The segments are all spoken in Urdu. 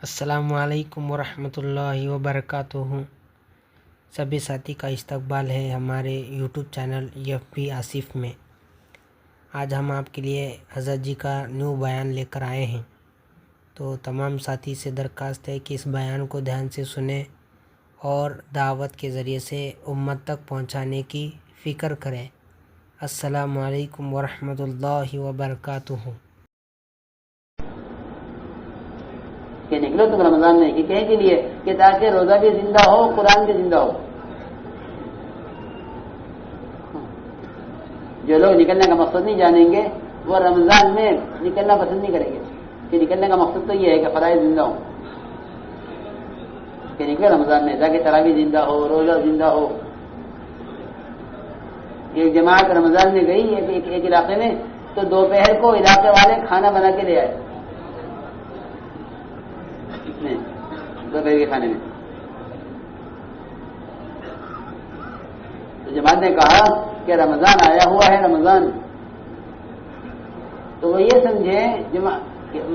السلام علیکم ورحمۃ اللہ وبرکاتہ۔ سبھی ساتھی کا استقبال ہے ہمارے یوٹیوب چینل FB آصف میں۔ آج ہم آپ کے لیے حضرت جی کا نیو بیان لے کر آئے ہیں، تو تمام ساتھی سے درخواست ہے کہ اس بیان کو دھیان سے سنیں اور دعوت کے ذریعے سے امت تک پہنچانے کی فکر کریں۔ السلام علیکم ورحمۃ اللہ وبرکاتہ۔ کہ نکلو تم رمضان میں کہ کہیں کے لیے کہ تاکہ روزہ بھی زندہ ہو، قرآن بھی زندہ ہو۔ جو لوگ نکلنے کا مقصد نہیں جانیں گے وہ رمضان میں نکلنا پسند نہیں کریں گے کہ نکلنے کا مقصد تو یہ ہے کہ فرائض زندہ ہو، کہ نکلے رمضان میں تاکہ تراویح زندہ ہو، روزہ زندہ ہو۔ ایک جماعت رمضان میں گئی ایک علاقے میں، تو دوپہر کو علاقے والے کھانا بنا کے لے آئے دوپہر کے کھانے میں۔ تو جماعت نے کہا کہ رمضان آیا ہوا ہے، رمضان، تو وہ یہ سمجھے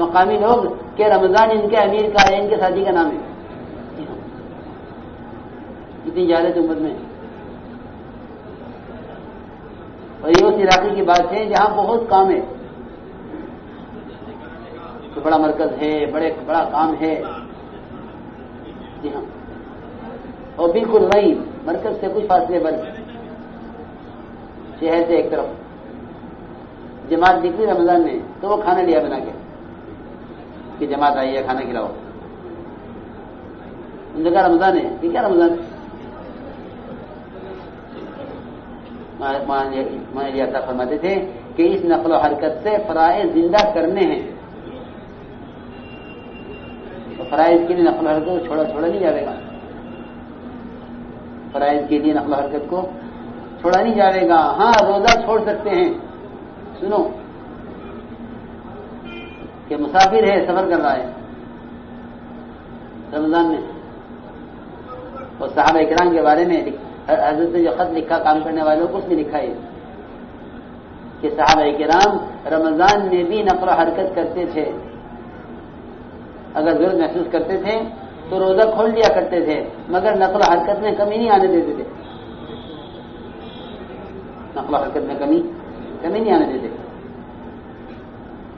مقامی لوگ کہ رمضان ان کے امیر کا ہے، ان کے ساتھی کا نام ہے۔ اتنی جہالت امت میں، اور یہ اس علاقے کی بات ہے جہاں بہت کام ہے، تو بڑا مرکز ہے، بڑا کام ہے، جی ہاں، اور بالکل وہی مرکز سے کچھ فاصلے پر شہر سے ایک طرف جماعت نکلی رمضان میں، تو وہ کھانا لیا بنا کے کہ جماعت آئی ہے، کھانا کھلاؤ۔ ان نے کہا رمضان ہے، کہ کیا رمضان؟ ماں فرماتے تھے کہ اس نقل و حرکت سے فرائض زندہ کرنے ہیں، تو فرائض کے لیے نقل و حرکت کو چھوڑا نہیں جائے گا، فرائض کے لیے نقل و حرکت کو چھوڑا نہیں جائے گا۔ ہاں، روزہ چھوڑ سکتے ہیں۔ سنو کہ مسافر ہے، سفر کر رہا ہے رمضان میں، اور صحابہ کرام کے بارے میں حضرت نے جو خط لکھا کام کرنے والوں کو، اس نے لکھا ہے کہ صحابہ کرام رمضان میں بھی نقل و حرکت کرتے تھے، اگر ضرورت محسوس کرتے تھے تو روزہ کھول لیا کرتے تھے، مگر نقل و حرکت میں کمی نہیں آنے دیتے تھے، نقل و حرکت میں کمی نہیں آنے دیتے،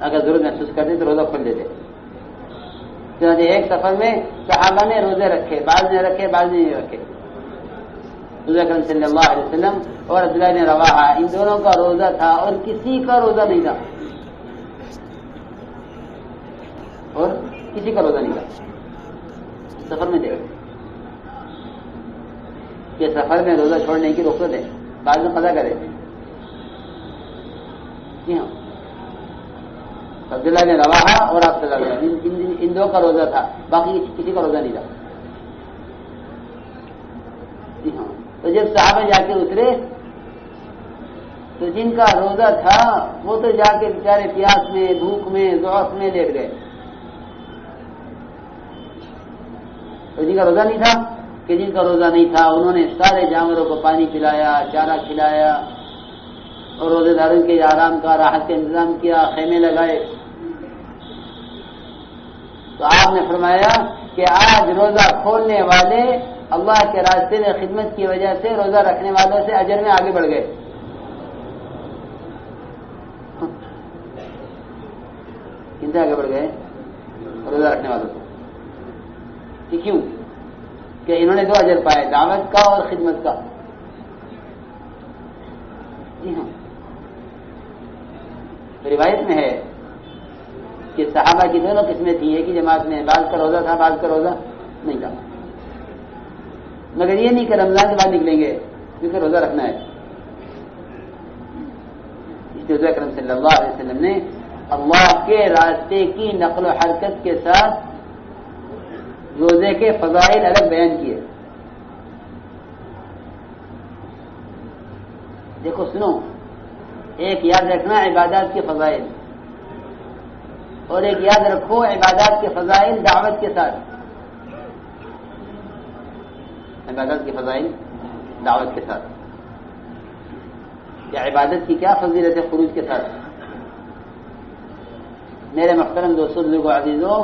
اگر ضرورت محسوس کرتے تو روزہ کھول دیتے۔ چنانچہ ایک سفر میں صحابہ نے روزے رکھے، بعض نے رکھے، بعض نے نہیں رکھے۔ حضور اکرم صلی اللہ علیہ وسلم اور عبداللہ بن رواحہ، ان دونوں کا روزہ تھا اور کسی کا روزہ نہیں تھا، اور کسی کا روزہ نہیں تھا۔ سفر میں دیکھ کہ سفر میں روزہ چھوڑنے کی رخصت ہے، بعد میں قضا کرے۔ جی ہاں، عبداللہ بن رواحہ اور آپ صلی اللہ علیہ وسلم، ان دو کا روزہ تھا، باقی کسی کا روزہ نہیں تھا۔ جی ہاں، تو جب صحابہ جا کے اترے تو جن کا روزہ تھا وہ تو جا کے بیچارے پیاس میں، بھوک میں، ضعف میں لیٹ گئے، تو جن کا روزہ نہیں تھا، کہ جن کا روزہ نہیں تھا انہوں نے سارے جانوروں کو پانی پلایا، چارہ کھلایا، اور روزے داروں کے آرام کا، راحت کا انتظام کیا، خیمے لگائے۔ تو آپ نے فرمایا کہ آج روزہ کھولنے والے اللہ کے راستے میں خدمت کی وجہ سے روزہ رکھنے والوں سے اجر میں آگے بڑھ گئے۔ کن سے آگے بڑھ گئے؟ روزہ رکھنے والوں سے۔ کہ کیوں؟ کہ انہوں نے دو اجر پائے، دعوت کا اور خدمت کا۔ جی ہاں، روایت میں ہے کہ صحابہ کی دونوں قسمیں تھیں، ایک ہی جماعت میں بعض کا روزہ تھا، بعض کا روزہ نہیں تھا، مگر یہ نہیں کہ رمضان کے بعد نکلیں گے کیونکہ روزہ رکھنا ہے۔ اس لیے حضور اکرم صلی اللہ علیہ وسلم نے اللہ کے راستے کی نقل و حرکت کے ساتھ روزے کے فضائل الگ بیان کیے۔ دیکھو سنو، ایک یاد رکھنا عبادات کے فضائل، اور ایک یاد رکھو عبادات کے فضائل دعوت کے ساتھ، عبادت کے فضائل دعوت کے ساتھ، کہ عبادت کی کیا فضیلت ہے خروج کے ساتھ۔ میرے محترم دوستوں، بزرگوں، عزیزوں،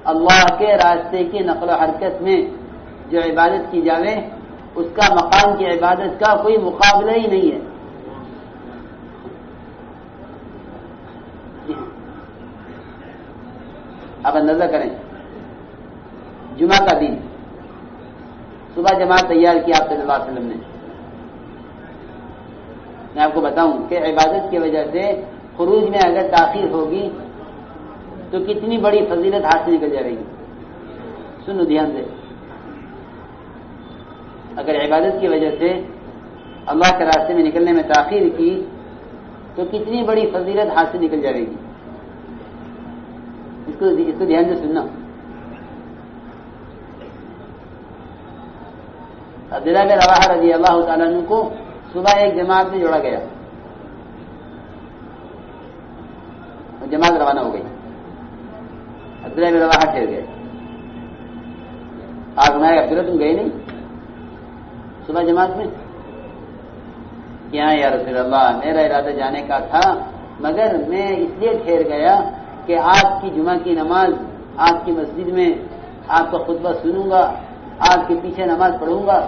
اللہ کے راستے کی نقل و حرکت میں جو عبادت کی جاوے اس کا مقام کی عبادت کا کوئی مقابلہ ہی نہیں ہے. آپ اندازہ کریں، جمعہ کا دن صبح جماعت تیار کی آپ صلی اللہ علیہ وسلم نے. میں آپ کو بتاؤں کہ عبادت کی وجہ سے خروج میں اگر تاخیر ہوگی تو کتنی بڑی فضیلت ہاتھ سے نکل جائے گی. سنو دھیان سے، اگر عبادت کی وجہ سے اللہ کے راستے میں نکلنے میں تاخیر کی تو کتنی بڑی فضیلت ہاتھ سے نکل جائے گی. اس کو دھیان سے سننا. عبداللہ بن رواحہ رضی اللہ تعالیٰ عنہ کو صبح ایک جماعت میں جوڑا گیا، جماعت روانہ ہو گئی. عبداللہ بن رواحہ ٹھہر گئے. آپ ہمارے عبداللہ تم گئے نہیں صبح جماعت میں؟ کیا یا رسول اللہ، میرا ارادہ جانے کا تھا مگر میں اس لیے ٹھہر گیا کہ آپ کی جمعہ کی نماز آپ کی مسجد میں آپ کا خطبہ سنوں گا، آپ کے پیچھے نماز پڑھوں گا.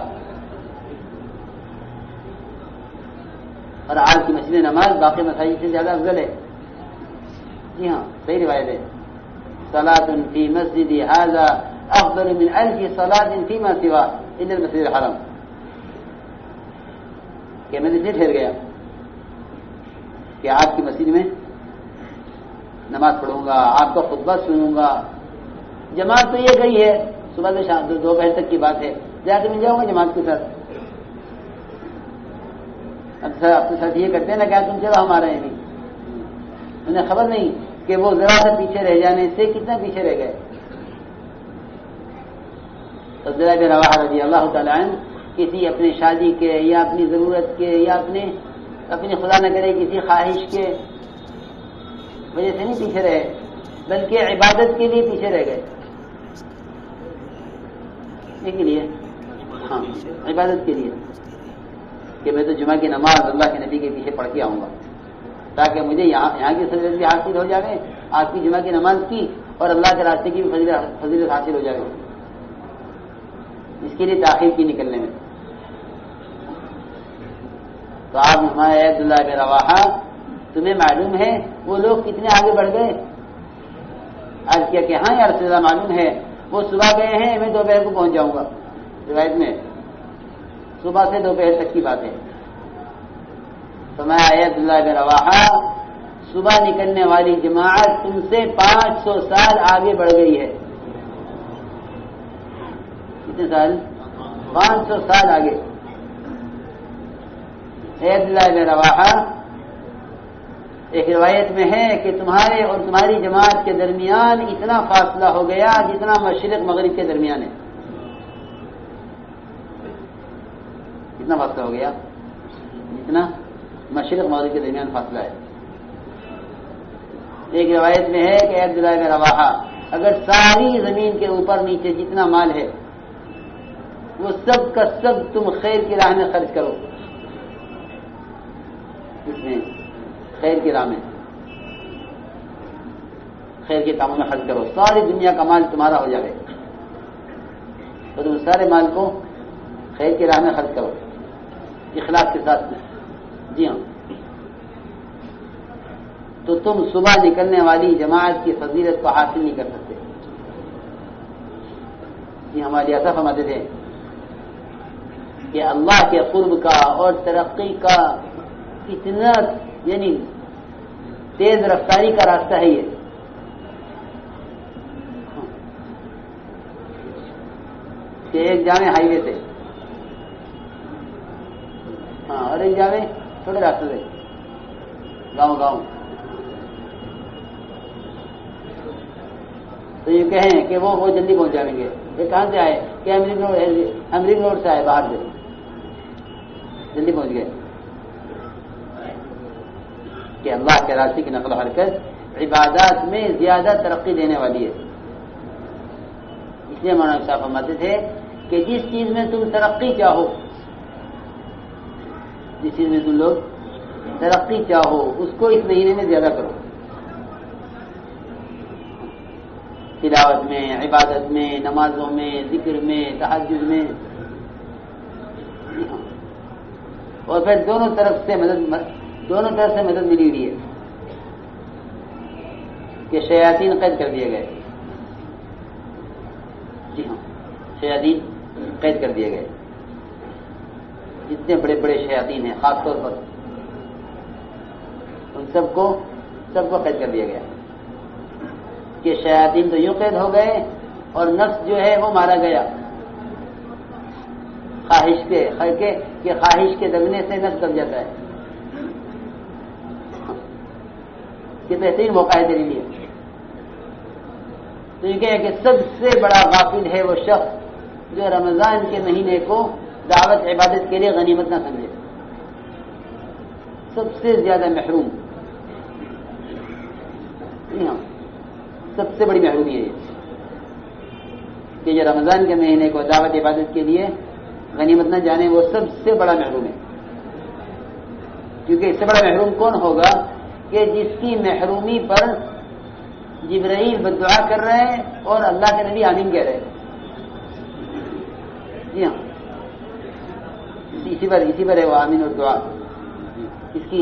اور آپ کی مسجد نماز باقی مساجد سے زیادہ افضل ہے. جی ہاں، صحیح روایت ہے. صلاۃ فی مسجد ھذا افضل من 1000 صلاۃ فیما سوا الا المسجد الحرام. کہ میں اس لیے ٹھہر گیا کہ آپ کی مسجد میں نماز پڑھوں گا، آپ کا خطبہ سنوں گا. جماعت تو یہ گئی ہے صبح سے شام دوپہر تک کی بات ہے، جا کے مل جاؤں گا جماعت کے ساتھ. اپنے ساتھ یہ کرتے ہیں نا کیا تم چلو ہم آ رہے ہیں. نہیں، انہیں خبر نہیں کہ وہ ذرا سا پیچھے رہ جانے سے کتنا پیچھے رہ گئے. عبداللہ بن رواحہ رضی اللہ تعالیٰ عنہ کسی اپنی شادی کے یا اپنی ضرورت کے یا اپنی خدا نہ کرے کسی خواہش کے وجہ سے نہیں پیچھے رہے، بلکہ عبادت کے لیے پیچھے رہ گئے. اس کے لیے ہاں عبادت کے لیے کہ میں تو جمعہ کی نماز اللہ کے نبی کے پیچھے پڑھ کے آؤں گا تاکہ مجھے یہاں کی فضیلت بھی حاصل ہو جائے، آپ کی جمعہ کی نماز کی اور اللہ کے راستے کی بھی فضیلت حاصل ہو جائے. اس کے لیے تاخیر کی نکلنے میں. تو آپ ہمارے عبداللہ بن رواحہ تمہیں معلوم ہے وہ لوگ کتنے آگے بڑھ گئے؟ آج کیا کہ ہاں یا رسول اللہ معلوم ہے وہ صبح گئے ہیں، میں دوپہر کو پہنچ جاؤں گا. روایت میں صبح سے دوپہر تک کی بات ہے. تو میں عبداللہ بن رواحہ صبح نکلنے والی جماعت تم سے 500 سال آگے بڑھ گئی ہے. کتنے سال؟ 500 سال آگے. عبداللہ بن رواحہ ایک روایت میں ہے کہ تمہارے اور تمہاری جماعت کے درمیان اتنا فاصلہ ہو گیا جتنا مشرق مغرب کے درمیان ہے. اتنا فاصلہ ہو گیا جتنا مشرق مغرب کے درمیان فاصلہ ہے. ایک روایت میں ہے کہ عبداللہ بن رواحہ اگر ساری زمین کے اوپر نیچے جتنا مال ہے وہ سب کا سب تم خیر کی راہ میں خرچ کرو، اس میں خیر کی راہ میں خیر کے کاموں میں خرچ کرو، ساری دنیا کا مال تمہارا ہو جائے تو تم سارے مال کو خیر کی راہ میں خرچ کرو اخلاص کے ساتھ میں. جی ہاں، تو تم صبح نکلنے والی جماعت کی فضیلت کو حاصل نہیں کر سکتے. جی ہمارے ایسا فرماتے تھے کہ اللہ کے قرب کا اور ترقی کا اتنا یعنی تیز رفتاری کا راستہ ہے یہ کہ ایک جانے ہائی وے سے ہاں اور ایک جاوے چھوٹے راستے سے گاؤں گاؤں. تو یہ کہیں کہ وہ جلدی پہنچ جائیں گے. یہ کہاں سے آئے کہ امریک روڈ سے آئے، باہر سے جلدی پہنچ گئے. کہ اللہ کے راستے کی نقل و حرکت عبادات میں زیادہ ترقی دینے والی ہے. اس لیے مولانا صاحب فرماتے تھے کہ جس چیز میں تم ترقی چاہو، جس چیز میں تم لوگ ترقی چاہو اس کو اس مہینے میں زیادہ کرو. کہ تلاوت میں، عبادت میں، نمازوں میں، ذکر میں، تہجد میں، اور پھر دونوں طرف سے مدد ملی ہوئی ہے کہ شیاطین قید کر دیے گئے. جی ہاں، شیاطین قید کر دیے گئے. جتنے بڑے بڑے شیاطین ہیں خاص طور پر ان سب کو قید کر دیا گیا کہ شیاطین تو یوں قید ہو گئے اور نفس جو ہے وہ مارا گیا خواہش کے دبنے سے نفس دب جاتا ہے. یہ بہترین موقع ہے تیرے لیے. تو یہ کہ سب سے بڑا غافل ہے وہ شخص جو رمضان کے مہینے کو دعوت عبادت کے لیے غنیمت نہ سمجھے. سب سے زیادہ محروم، ہاں سب سے بڑی محرومی ہے یہ کہ جو رمضان کے مہینے کو دعوت عبادت کے لیے غنیمت نہ جانے، وہ سب سے بڑا محروم ہے. کیونکہ اس سے بڑا محروم کون ہوگا کہ جس کی محرومی پر جبرائیل بددعا کر رہے ہیں اور اللہ کے نبی آمین کہہ رہے ہیں. جی ہاں، اسی پر ہے وہ آمین اور دعا. اس کی